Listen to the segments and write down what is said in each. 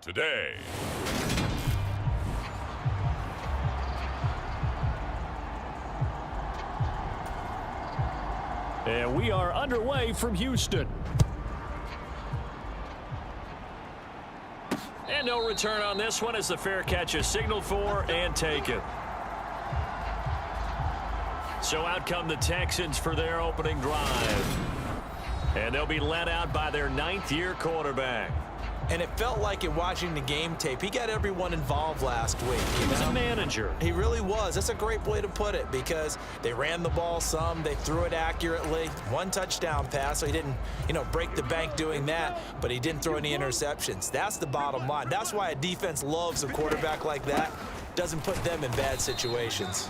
today. And we are underway from Houston. And no return on this one as the fair catch is signaled for and taken. So out come the Texans for their opening drive. And they'll be led out by their ninth-year quarterback. And it felt like in watching the game tape, he got everyone involved last week. He was a manager. He really was. That's a great way to put it because they ran the ball some. They threw it accurately. One touchdown pass, so he didn't, break the bank doing that, but he didn't throw any interceptions. That's the bottom line. That's why a defense loves a quarterback like that. Doesn't put them in bad situations.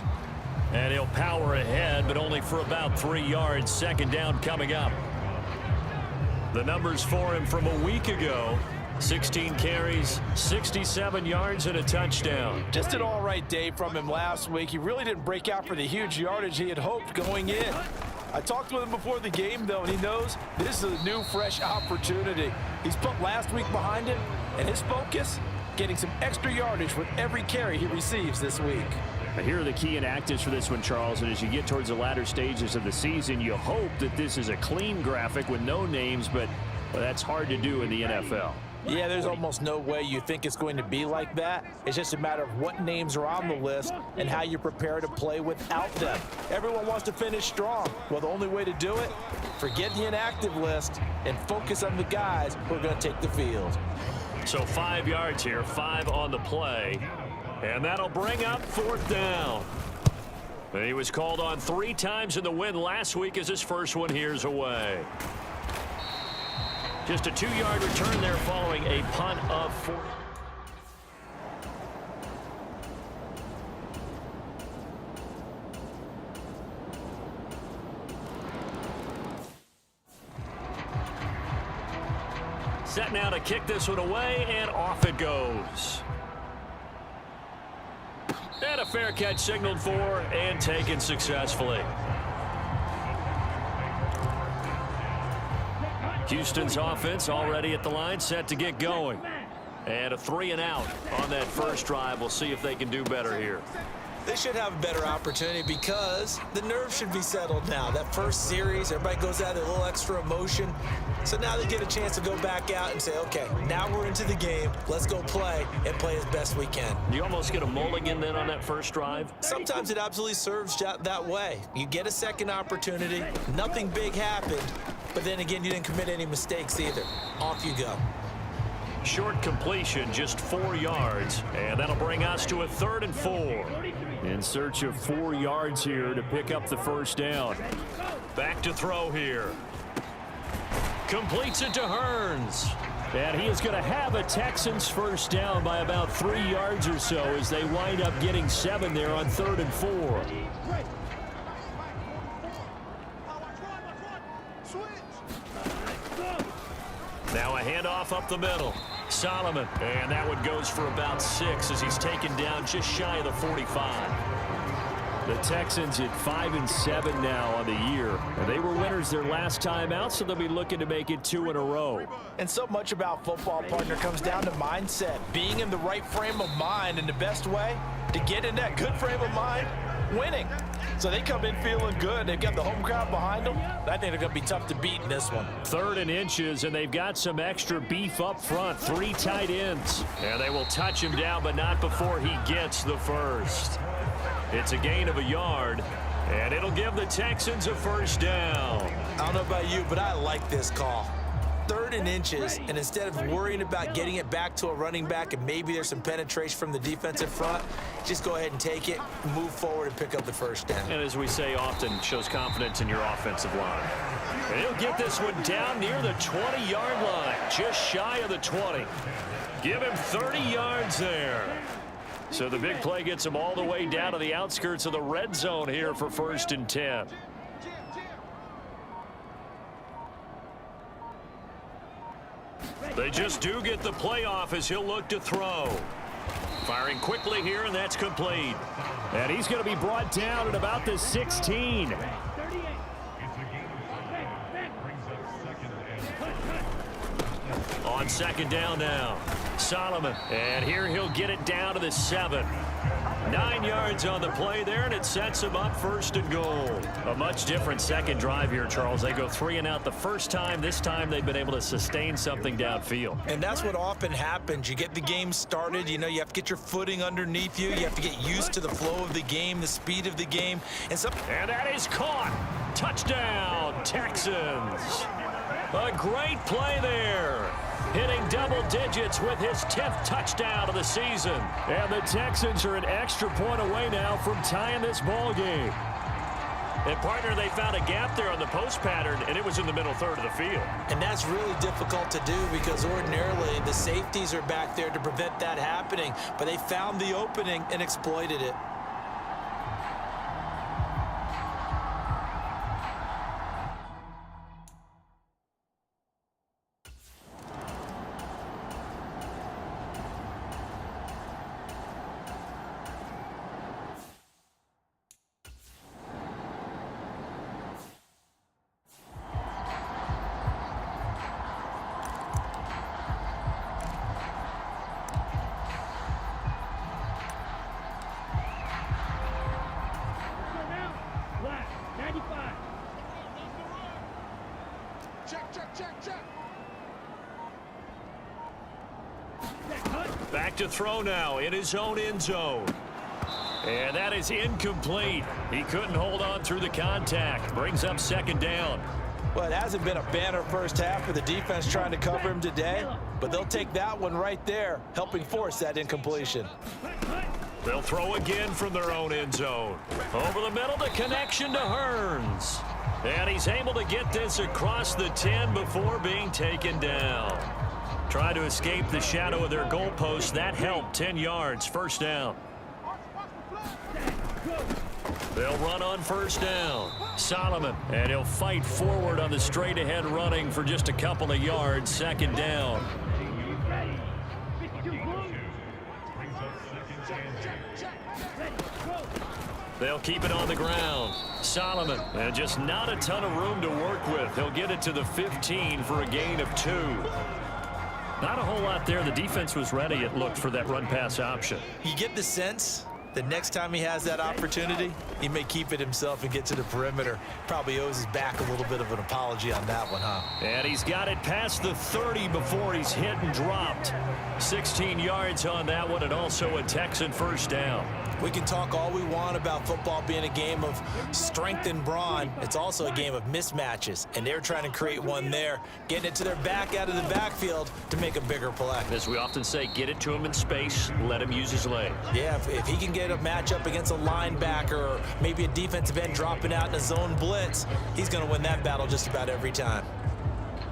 And he'll power ahead, but only for about 3 yards. Second down coming up. The numbers for him from a week ago. 16 carries, 67 yards, and a touchdown. Just an all-right day from him last week. He really didn't break out for the huge yardage he had hoped going in. I talked with him before the game, though, and he knows this is a new, fresh opportunity. He's put last week behind him, and his focus, getting some extra yardage with every carry he receives this week. Here are the key inactives for this one, Charles, and as you get towards the latter stages of the season, you hope that this is a clean graphic with no names, but that's hard to do in the NFL. Yeah, there's almost no way you think it's going to be like that. It's just a matter of what names are on the list and how you prepare to play without them. Everyone wants to finish strong. Well, the only way to do it, forget the inactive list and focus on the guys who are going to take the field. So 5 yards here, 5 on the play. And that'll bring up fourth down. And he was called on 3 times in the win last week as his first one here's away. Just a 2-yard return there following a punt of 4. Set now to kick this one away, and off it goes. And a fair catch signaled for and taken successfully. Houston's offense already at the line, set to get going. And a 3-and-out on that first drive. We'll see if they can do better here. They should have a better opportunity because the nerves should be settled now. That first series, everybody goes out with a little extra emotion. So now they get a chance to go back out and say, okay, now we're into the game. Let's go play and play as best we can. You almost get a mulligan then on that first drive? Sometimes it absolutely serves that way. You get a second opportunity. Nothing big happened. But then again, you didn't commit any mistakes either. Off you go. Short completion, just 4 yards. And that'll bring us to a 3rd and 4. In search of 4 yards here to pick up the first down. Back to throw here. Completes it to Hearns. And he is going to have a Texans first down by about 3 yards or so as they wind up getting 7 there on 3rd and 4. Now a handoff up the middle. Solomon, and that one goes for about 6 as he's taken down just shy of the 45. The Texans at 5-7 now on the year. And they were winners their last time out, so they'll be looking to make it 2 in a row. And so much about football, partner, comes down to mindset. Being in the right frame of mind, and the best way to get in that good frame of mind, winning. So they come in feeling good. They've got the home crowd behind them. I think they're going to be tough to beat in this one. 3rd and inches, and they've got some extra beef up front. 3 tight ends. And they will touch him down, but not before he gets the first. It's a gain of a yard, and it'll give the Texans a first down. I don't know about you, but I like this call. 3rd and inches, and instead of worrying about getting it back to a running back and maybe there's some penetration from the defensive front, just go ahead and take it, move forward, and pick up the first down. And as we say often, shows confidence in your offensive line. And he'll get this one down near the 20-yard line, just shy of the 20. Give him 30 yards there. So the big play gets him all the way down to the outskirts of the red zone here for 1st and 10. They just do get the playoff as he'll look to throw. Firing quickly here, and that's complete. And he's going to be brought down at about the 16. On second down now, Solomon. And here he'll get it down to the 7. 9 yards on the play there, and it sets him up 1st and goal. A much different second drive here, Charles. They go 3 and out the first time. This time they've been able to sustain something downfield. And that's what often happens. You get the game started. You know, you have to get your footing underneath you. You have to get used to the flow of the game, the speed of the game. And that is caught. Touchdown, Texans. A great play there. Hitting double digits with his 10th touchdown of the season. And the Texans are an extra point away now from tying this ball game. And, partner, they found a gap there on the post pattern, and it was in the middle third of the field. And that's really difficult to do because ordinarily the safeties are back there to prevent that happening. But they found the opening and exploited it. Back to throw now in his own end zone. And that is incomplete. He couldn't hold on through the contact. Brings up second down. Well, it hasn't been a banner first half for the defense trying to cover him today, but they'll take that one right there, helping force that incompletion. They'll throw again from their own end zone. Over the middle, the connection to Hearns. And he's able to get this across the 10 before being taken down. Try to escape the shadow of their goalpost. That helped. 10 yards, first down. They'll run on first down. Solomon, and he'll fight forward on the straight-ahead running for just a couple of yards. Second down. They'll keep it on the ground. Solomon, and just not a ton of room to work with. He'll get it to the 15 for a gain of 2. Not a whole lot there. The defense was ready, it looked, for that run-pass option. You get the sense that next time he has that opportunity, he may keep it himself and get to the perimeter. Probably owes his back a little bit of an apology on that one, huh? And he's got it past the 30 before he's hit and dropped. 16 yards on that one, and also a Texan first down. We can talk all we want about football being a game of strength and brawn. It's also a game of mismatches, and they're trying to create one there, getting it to their back out of the backfield to make a bigger play. As we often say, get it to him in space, let him use his leg. Yeah, if he can get a matchup against a linebacker or maybe a defensive end dropping out in a zone blitz, he's going to win that battle just about every time.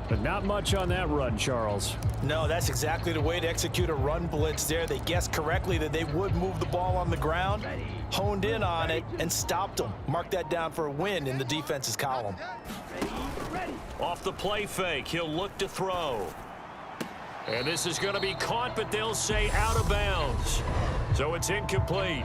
But not much on that run, Charles. No, that's exactly the way to execute a run blitz there. They guessed correctly that they would move the ball on the ground, honed in on it, and stopped them. Mark that down for a win in the defense's column. Off the play fake, he'll look to throw. And this is going to be caught, but they'll say out of bounds. So it's incomplete.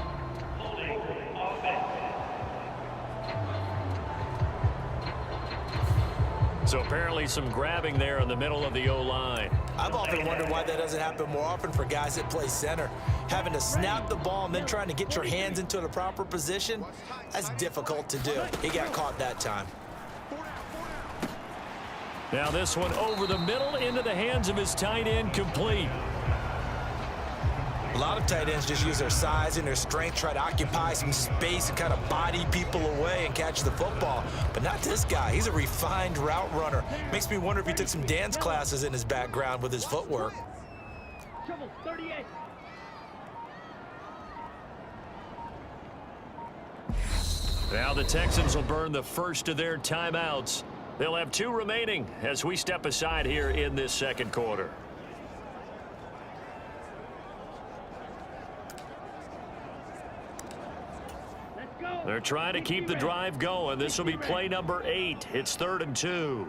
So apparently some grabbing there in the middle of the O-line. I've often wondered why that doesn't happen more often for guys that play center. Having to snap the ball and then trying to get your hands into the proper position, that's difficult to do. He got caught that time. Now this one over the middle into the hands of his tight end, complete. A lot of tight ends just use their size and their strength, try to occupy some space and kind of body people away and catch the football. But not this guy. He's a refined route runner. Makes me wonder if he took some dance classes in his background with his footwork. Now the Texans will burn the first of their timeouts. They'll have 2 remaining as we step aside here in this second quarter. They're trying to keep the drive going. This will be play number 8. It's 3rd and 2.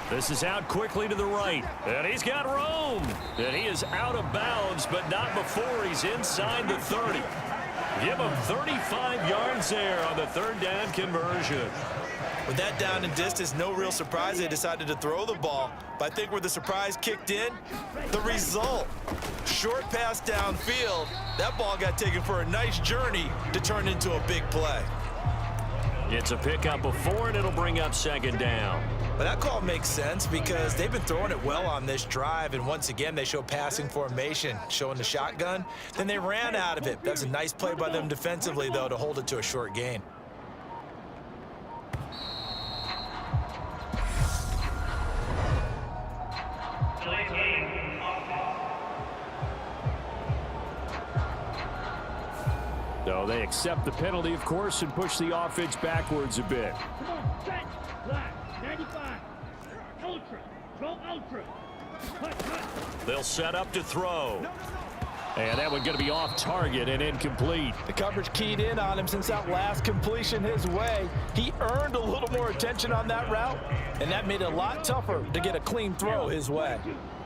This is out quickly to the right. And he's got room. And he is out of bounds, but not before he's inside the 30. Give him 35 yards there on the 3rd down conversion. With that down and distance, no real surprise they decided to throw the ball. But I think where the surprise kicked in, the result. Short pass downfield. That ball got taken for a nice journey to turn into a big play. It's a pickup of 4, and it'll bring up second down. But that call makes sense because they've been throwing it well on this drive, and once again, they show passing formation, showing the shotgun. Then they ran out of it. That's a nice play by them defensively, though, to hold it to a short gain. So they accept the penalty, of course, and push the offense backwards a bit. Come on, bench, black, 95, ultra, throw ultra. Cut. They'll set up to throw. And that one going to be off target and incomplete. The coverage keyed in on him since that last completion his way. He earned a little more attention on that route, and that made it a lot tougher to get a clean throw his way.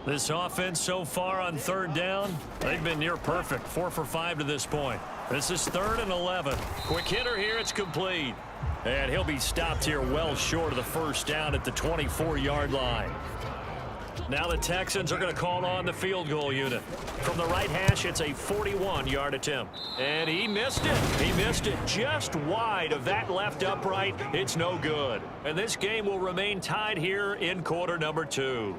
This offense so far on third down, they've been near perfect. 4 for 5 to this point. This is 3rd and 11. Quick hitter here, it's complete. And he'll be stopped here well short of the first down at the 24-yard line. Now the Texans are going to call on the field goal unit. From the right hash, it's a 41-yard attempt. And he missed it. He missed it just wide of that left upright. It's no good. And this game will remain tied here in quarter number 2.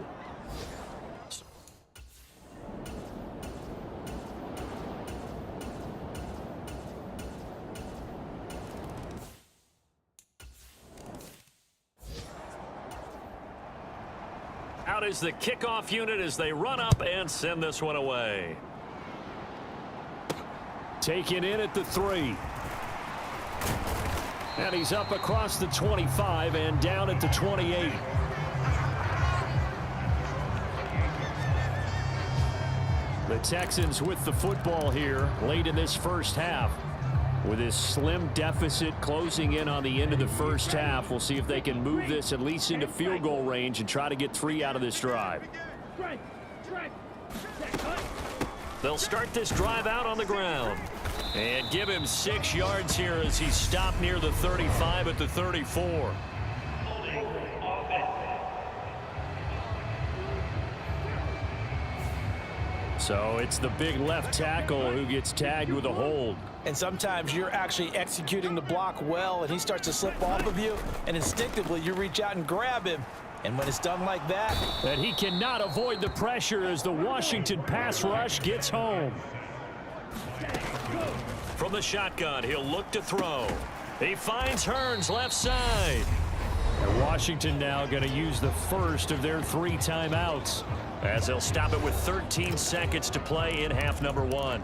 Out is the kickoff unit as they run up and send this one away. Taken in at the 3. And he's up across the 25 and down at the 28. The Texans with the football here late in this first half. With this slim deficit closing in on the end of the first half, we'll see if they can move this at least into field goal range and try to get 3 out of this drive. They'll start this drive out on the ground. And give him 6 yards here as he's stopped near the 35 at the 34. So it's the big left tackle who gets tagged with a hold. And sometimes you're actually executing the block well, and he starts to slip off of you, and instinctively you reach out and grab him. And when it's done like that, and he cannot avoid the pressure as the Washington pass rush gets home. From the shotgun, he'll look to throw. He finds Hearns left side. And Washington now going to use the first of their 3 timeouts, as they'll stop it with 13 seconds to play in half number 1.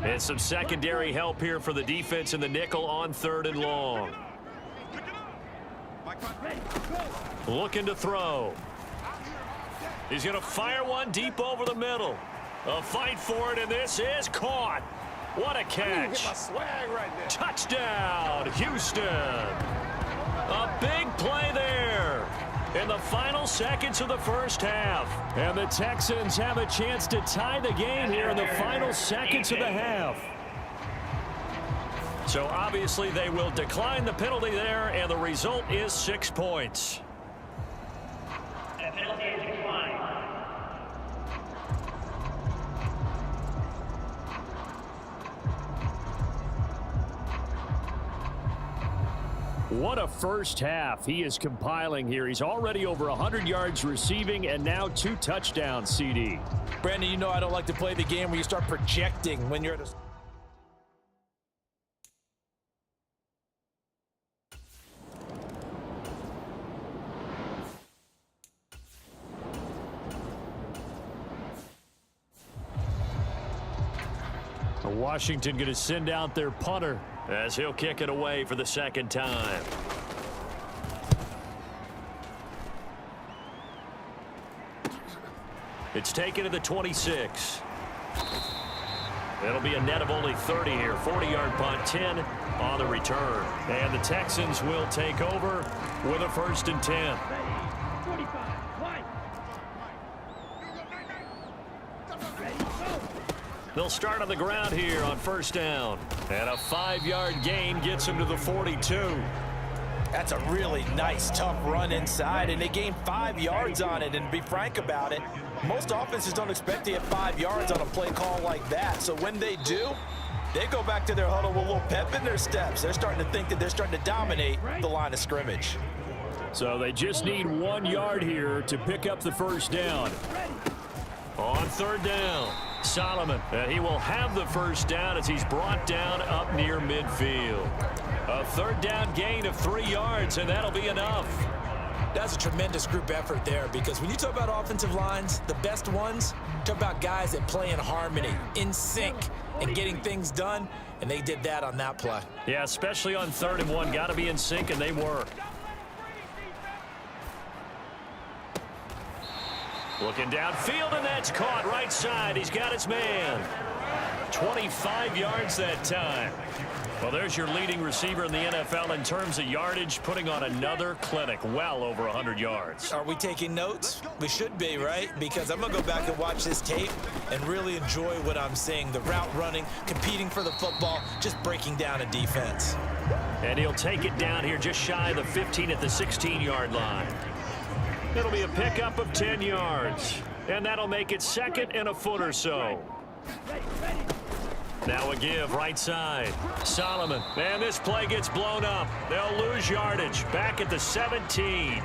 And some secondary help here for the defense in the nickel on 3rd and long. Looking to throw. He's going to fire one deep over the middle. A fight for it, and this is caught. What a catch. Touchdown, Houston. A big play there in the final seconds of the first half. And the Texans have a chance to tie the game here in the final seconds of the half. So obviously they will decline the penalty there, and the result is 6 points. And penalty is declined. What a first half he is compiling here. He's already over 100 yards receiving and now 2 touchdowns, CD. Brandon, you know I don't like to play the game where you start projecting when you're at a... Washington going to send out their punter as he'll kick it away for the second time. It's taken to the 26. It'll be a net of only 30 here. 40-yard punt, 10 on the return. And the Texans will take over with a 1st and 10. They'll start on the ground here on 1st down. And a 5-yard gain gets him to the 42. That's a really nice, tough run inside, and they gained 5 yards on it. And to be frank about it, most offenses don't expect to get 5 yards on a play call like that. So when they do, they go back to their huddle with a little pep in their steps. They're starting to think that they're starting to dominate the line of scrimmage. So they just need 1 yard here to pick up the first down. On third down, Solomon, and he will have the first down as he's brought down up near midfield. A third down gain of 3 yards, and that'll be enough. That's a tremendous group effort there, because when you talk about offensive lines, the best ones, talk about guys that play in harmony, in sync, and getting things done, and they did that on that play. Yeah, especially on 3rd and 1. Got to be in sync, and they were. Looking downfield, and that's caught right side. He's got his man. 25 yards that time. Well, there's your leading receiver in the NFL in terms of yardage, putting on another clinic, well over 100 yards. Are we taking notes? We should be, right? Because I'm going to go back and watch this tape and really enjoy what I'm seeing. The route running, competing for the football, just breaking down a defense. And he'll take it down here just shy of the 15 at the 16-yard line. It'll be a pickup of 10 yards. And that'll make it 2nd and a foot or so. Now a give right side. Solomon. And this play gets blown up. They'll lose yardage. Back at the 17.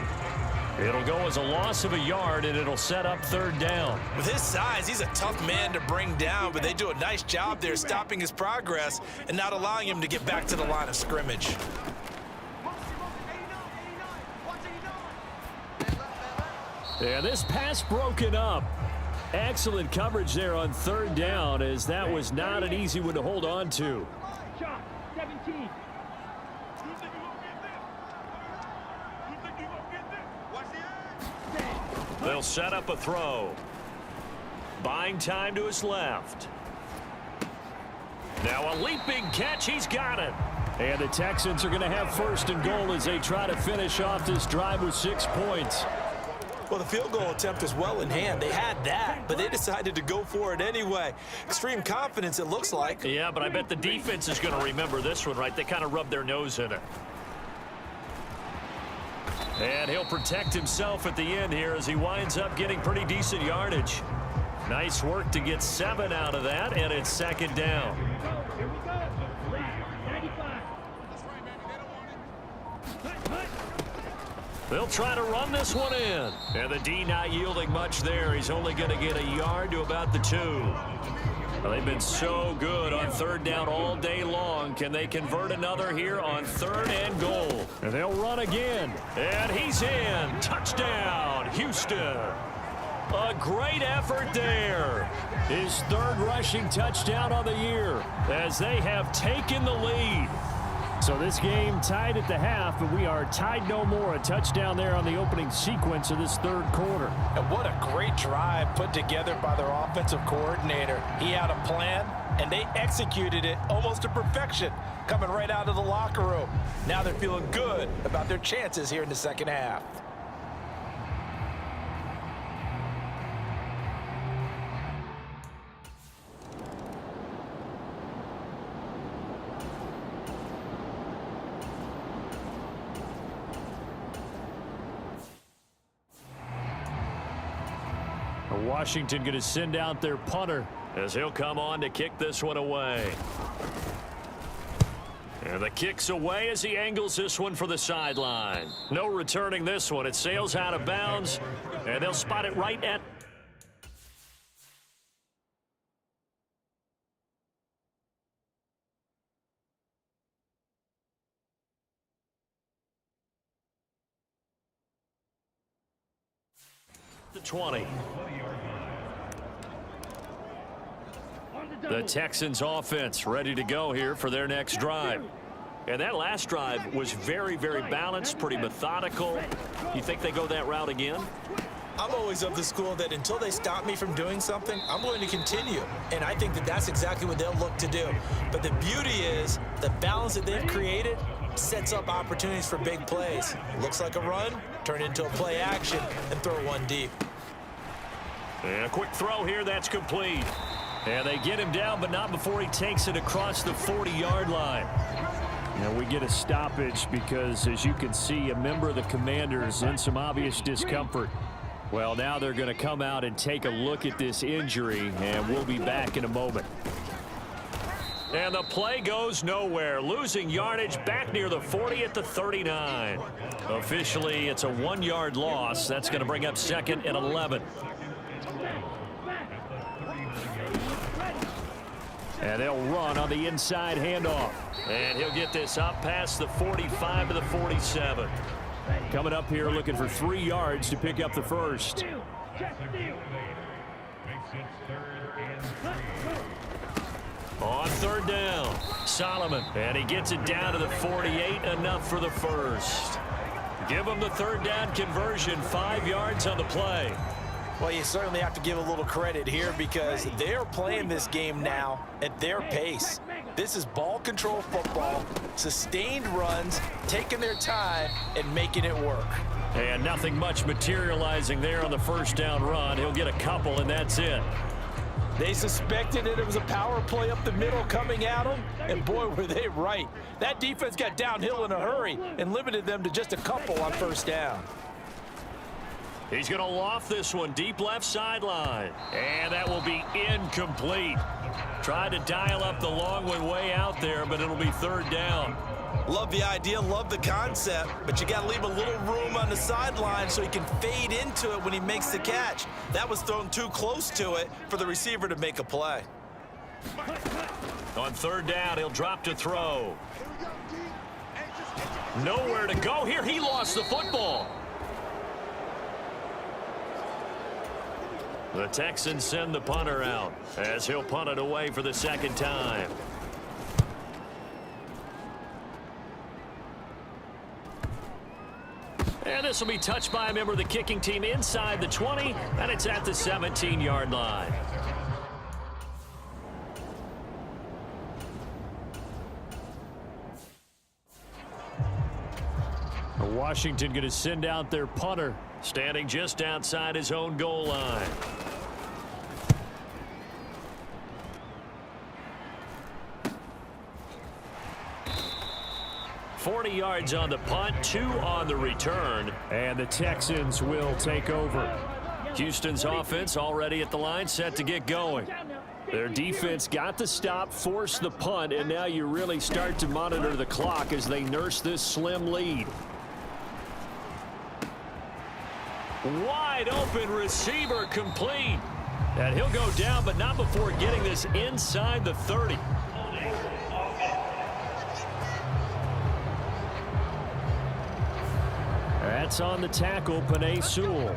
It'll go as a loss of a yard, and it'll set up 3rd down. With his size, he's a tough man to bring down, but they do a nice job there stopping his progress and not allowing him to get back to the line of scrimmage. Yeah, this pass broken up. Excellent coverage there on 3rd down, as that was not an easy one to hold on to. Shot, 17. They'll set up a throw. Buying time to his left. Now a leaping catch. He's got it. And the Texans are going to have 1st and goal as they try to finish off this drive with 6 points. Well, the field goal attempt was well in hand. They had that, but they decided to go for it anyway. Extreme confidence, it looks like. Yeah, but I bet the defense is going to remember this one, right? They kind of rubbed their nose in it. And he'll protect himself at the end here as he winds up getting pretty decent yardage. Nice work to get 7 out of that, and it's 2nd down. Here we go. 95. They'll try to run this one in. And the D not yielding much there. He's only going to get a yard to about the 2. Well, they've been so good on 3rd down all day long. Can they convert another here on 3rd and goal? And they'll run again. And he's in. Touchdown, Houston. A great effort there. His 3rd rushing touchdown on the year As they have taken the lead. So this game tied at the half, but we are tied no more. A touchdown there on the opening sequence of this 3rd quarter. And what a great drive put together by their offensive coordinator. He had a plan, and they executed it almost to perfection, coming right out of the locker room. Now they're feeling good about their chances here in the 2nd half. Washington going to send out their punter as he'll come on to kick this one away. And the kick's away as he angles this one for the sideline. No returning this one. It sails out of bounds, and they'll spot it right at the 20. The Texans offense ready to go here for their next drive. And that last drive was very, very balanced, pretty methodical. You think they go that route again? I'm always of the school that until they stop me from doing something, I'm going to continue. And I think that that's exactly what they'll look to do. But the beauty is the balance that they've created sets up opportunities for big plays. Looks like a run, turn it into a play action, and throw one deep. And a quick throw here, that's complete. And they get him down, but not before he takes it across the 40-yard line. Now we get a stoppage because, as you can see, a member of the Commanders in some obvious discomfort. Well, now they're going to come out and take a look at this injury, and we'll be back in a moment. And the play goes nowhere, losing yardage back near the 40 at the 39. Officially, it's a 1-yard loss. That's going to bring up 2nd and 11. And they'll run on the inside handoff. And he'll get this up past the 45 to the 47. Coming up here looking for 3 yards to pick up the first. On 3rd down, Solomon, and he gets it down to the 48, enough for the first. Give him the 3rd down conversion, 5 yards on the play. Well, you certainly have to give a little credit here because they're playing this game now at their pace. This is ball control football, sustained runs, taking their time and making it work. And nothing much materializing there on the 1st down run. He'll get a couple, and that's it. They suspected that it was a power play up the middle coming at them, and boy, were they right. That defense got downhill in a hurry and limited them to just a couple on 1st down. He's going to loft this one deep left sideline. And that will be incomplete. Tried to dial up the long one way out there, but it'll be 3rd down. Love the idea, love the concept, but you got to leave a little room on the sideline so he can fade into it when he makes the catch. That was thrown too close to it for the receiver to make a play. On 3rd down, he'll drop to throw. Nowhere to go here. He lost the football. The Texans send the punter out as he'll punt it away for the 2nd time. And this will be touched by a member of the kicking team inside the 20, and it's at the 17-yard line. Washington going to send out their punter. Standing just outside his own goal line. $40 yards on the punt, 2 on the return. And the Texans will take over. Houston's offense already at the line, set to get going. Their defense got the stop, forced the punt, and now you really start to monitor the clock as they nurse this slim lead. Wide open receiver complete. And he'll go down, but not before getting this inside the 30. That's on the tackle, Penei Sewell.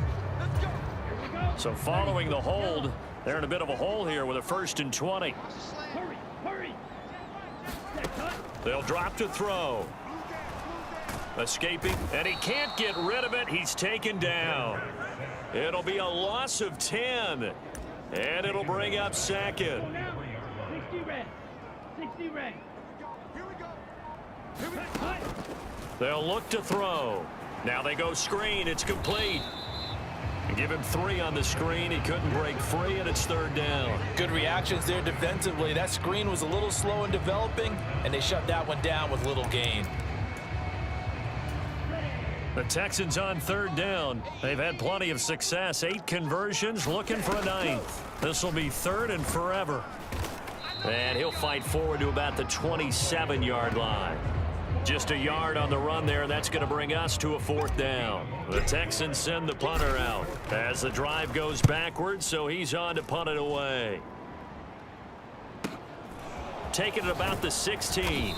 So following the hold, they're in a bit of a hole here with a 1st and 20. Hurry. They'll drop to throw. Escaping, and he can't get rid of it. He's taken down. It'll be a loss of 10, and it'll bring up 2nd. 60 red. They'll look to throw. Now they go screen. It's complete. And give him 3 on the screen. He couldn't break free, and it's 3rd down. Good reactions there defensively. That screen was a little slow in developing, and they shut that one down with little gain. The Texans on 3rd down. They've had plenty of success. 8 conversions, looking for a 9th. This will be 3rd and forever. And he'll fight forward to about the 27-yard line. Just a yard on the run there, and that's going to bring us to a 4th down. The Texans send the punter out as the drive goes backwards, so he's on to punt it away. Taking it about the 16.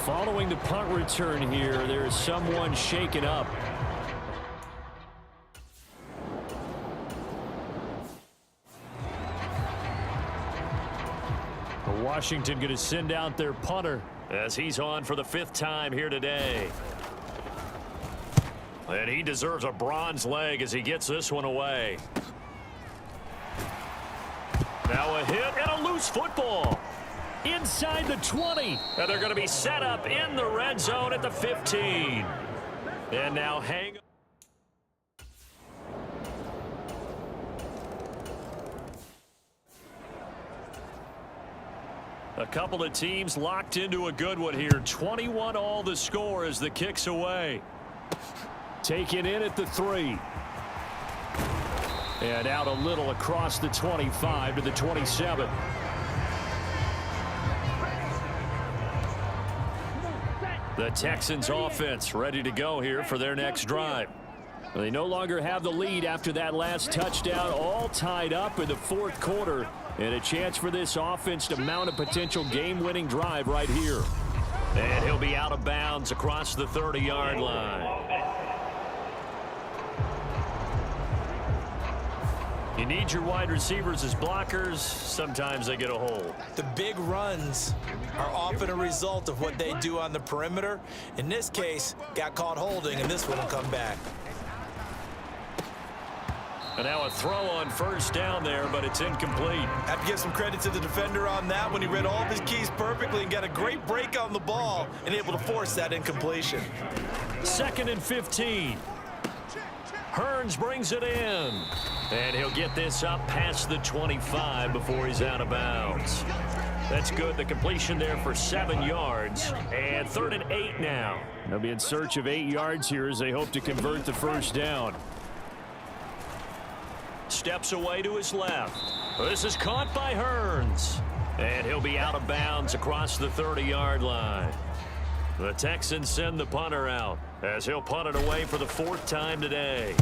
Following the punt return here, there is someone shaken up. Washington going to send out their punter as he's on for the 5th time here today. And he deserves a bronze leg as he gets this one away. Now a hit and a loose football. Inside the 20. And they're going to be set up in the red zone at the 15. And now hang. A couple of teams locked into a good one here. 21 all the score as the kick's away. Taken in at the 3. And out a little across the 25 to the 27. The Texans offense ready to go here for their next drive. They no longer have the lead after that last touchdown, all tied up in the fourth quarter, and a chance for this offense to mount a potential game-winning drive right here. And he'll be out of bounds across the 30-yard line. You need your wide receivers as blockers. Sometimes they get a hold. The big runs are often a result of what they do on the perimeter. In this case, got caught holding, and this one will come back. And now a throw on first down there, but it's incomplete. Have to give some credit to the defender on that one. He read all of his keys perfectly and got a great break on the ball and able to force that incompletion. 2nd and 15. Hearns brings it in. And he'll get this up past the 25 before he's out of bounds. That's good. The completion there for 7 yards. And 3rd and 8 now. They'll be in search of 8 yards here as they hope to convert the first down. Steps away to his left. This is caught by Hearns. And he'll be out of bounds across the 30-yard line. The Texans send the punter out as he'll punt it away for the 4th time today.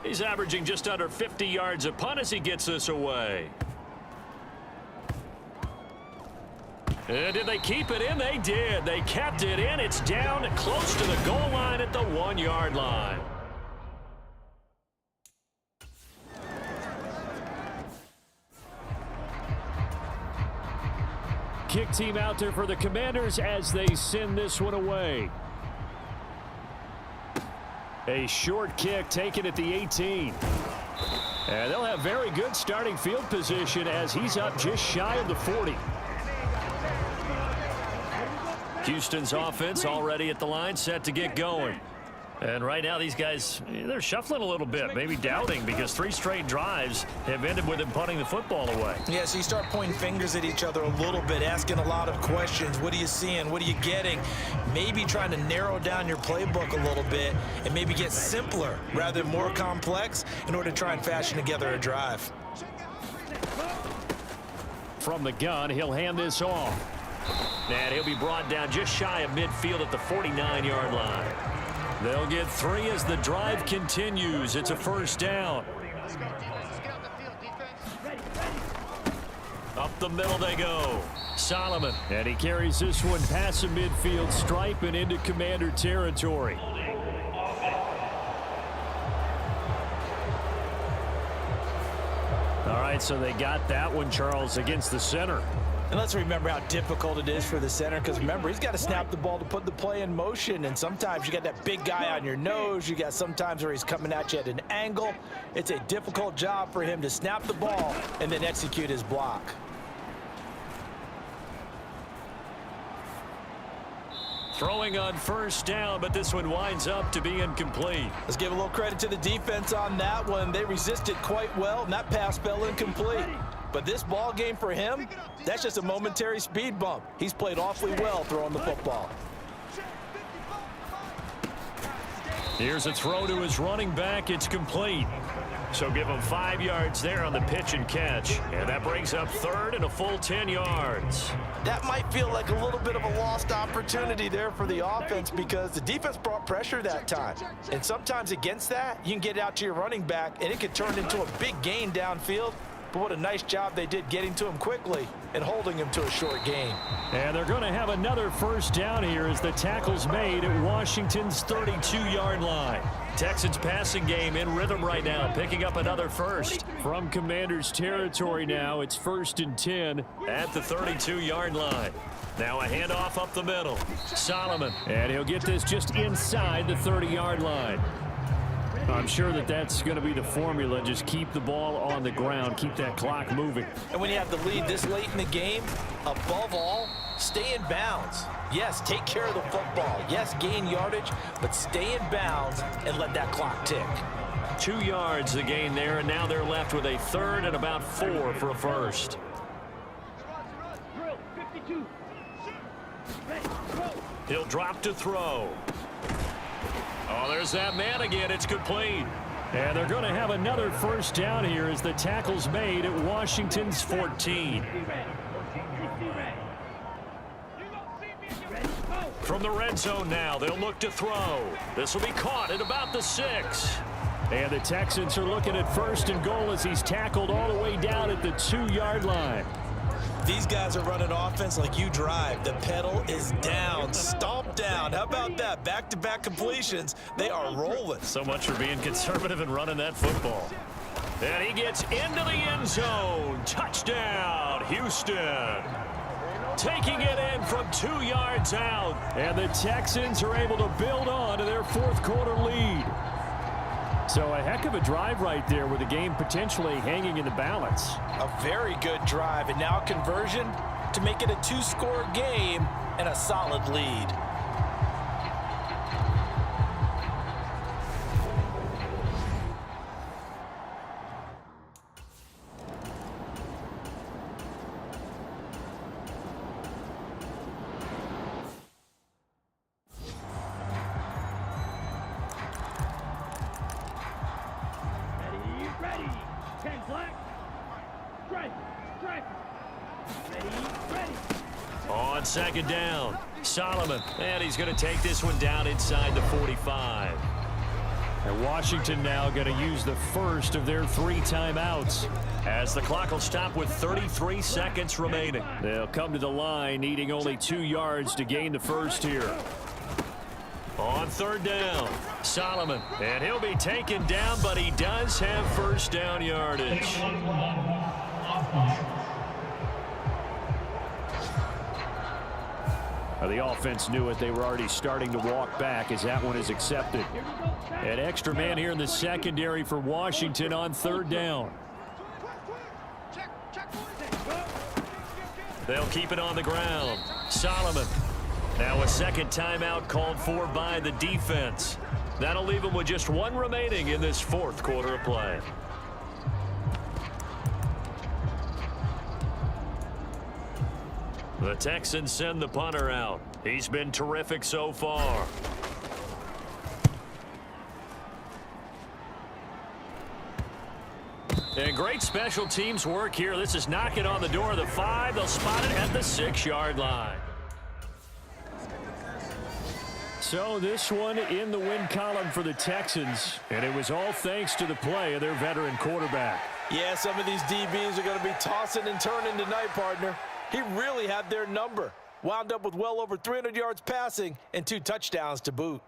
He's averaging just under 50 yards a punt as he gets this away. And did they keep it in? They did. They kept it in. It's down close to the goal line at the 1-yard line. Kick team out there for the Commanders as they send this one away. A short kick taken at the 18. And they'll have very good starting field position as he's up just shy of the 40. Houston's offense already at the line, set to get going. And right now these guys, they're shuffling a little bit, maybe doubting, because 3 straight drives have ended with them punting the football away. Yeah, so you start pointing fingers at each other a little bit, asking a lot of questions. What are you seeing? What are you getting? Maybe trying to narrow down your playbook a little bit and maybe get simpler rather than more complex in order to try and fashion together a drive. From the gun, he'll hand this off. And he'll be brought down just shy of midfield at the 49-yard line. They'll get 3 as the drive continues. It's a first down. Up the middle they go. Solomon. And he carries this one past the midfield stripe and into Commander territory. All right, so they got that one, Charles, against the center. And let's remember how difficult it is for the center, because remember, he's got to snap the ball to put the play in motion, and sometimes you got that big guy on your nose. You got sometimes where he's coming at you at an angle. It's a difficult job for him to snap the ball and then execute his block. Throwing on first down, but this one winds up to be incomplete. Let's give a little credit to the defense on that one. They resisted quite well, and that pass fell incomplete. But this ball game for him, that's just a momentary speed bump. He's played awfully well throwing the football. Here's a throw to his running back. It's complete. So give him 5 yards there on the pitch and catch. And that brings up 3rd and a full 10 yards. That might feel like a little bit of a lost opportunity there for the offense because the defense brought pressure that time. And sometimes against that, you can get out to your running back, and it could turn into a big gain downfield. But what a nice job they did getting to him quickly and holding him to a short gain. And they're going to have another first down here as the tackle's made at Washington's 32-yard line. Texans passing game in rhythm right now, picking up another first. From Commander's territory now, it's 1st and 10 at the 32-yard line. Now a handoff up the middle. Solomon. And he'll get this just inside the 30-yard line. I'm sure that that's going to be the formula. Just keep the ball on the ground. Keep that clock moving. And when you have the lead this late in the game, above all, stay in bounds. Yes, take care of the football. Yes, gain yardage, but stay in bounds and let that clock tick. 2 yards the gain there, and now they're left with a 3rd and about 4 for a first. Drill, 52. He'll drop to throw. Oh, there's that man again. It's complete. And they're going to have another first down here as the tackle's made at Washington's 14. From the red zone now, they'll look to throw. This will be caught at about the 6. And the Texans are looking at first and goal as he's tackled all the way down at the 2-yard line. These guys are running offense like you drive. The pedal is down, stomp down. How about that? Back-to-back completions. They are rolling. So much for being conservative and running that football. And he gets into the end zone. Touchdown, Houston. Taking it in from 2 yards out. And the Texans are able to build on to their fourth quarter lead. So a heck of a drive right there with the game potentially hanging in the balance. A very good drive, and now conversion to make it a 2-score game and a solid lead. Ready. 10 black. Strike. Ready. On second down, Solomon. And he's going to take this one down inside the 45. And Washington now going to use the first of their 3 timeouts. As the clock will stop with 33 seconds remaining. They'll come to the line needing only 2 yards to gain the first here. On third down, Solomon. And he'll be taken down, but he does have first down yardage. The offense knew it. They were already starting to walk back as that one is accepted. An extra man here in the secondary for Washington on third down. They'll keep it on the ground. Solomon. Now a second timeout called for by the defense. That'll leave them with just 1 remaining in this fourth quarter of play. The Texans send the punter out. He's been terrific so far. And great special teams work here. This is knocking on the door of the 5. They'll spot it at the 6-yard line. So this one in the win column for the Texans, and it was all thanks to the play of their veteran quarterback. Yeah, some of these DBs are going to be tossing and turning tonight, partner. He really had their number. Wound up with well over 300 yards passing and 2 touchdowns to boot.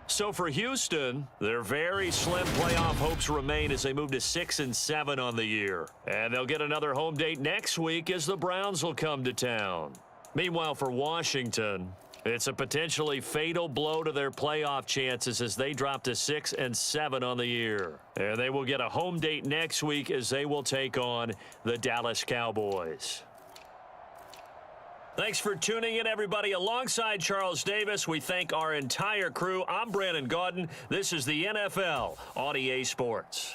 So for Houston, their very slim playoff hopes remain as they move to 6-7 on the year. And they'll get another home date next week as the Browns will come to town. Meanwhile, for Washington, it's a potentially fatal blow to their playoff chances as they drop to 6-7 on the year. And they will get a home date next week as they will take on the Dallas Cowboys. Thanks for tuning in, everybody. Alongside Charles Davis, we thank our entire crew. I'm Brandon Gaudin. This is the NFL on EA Sports.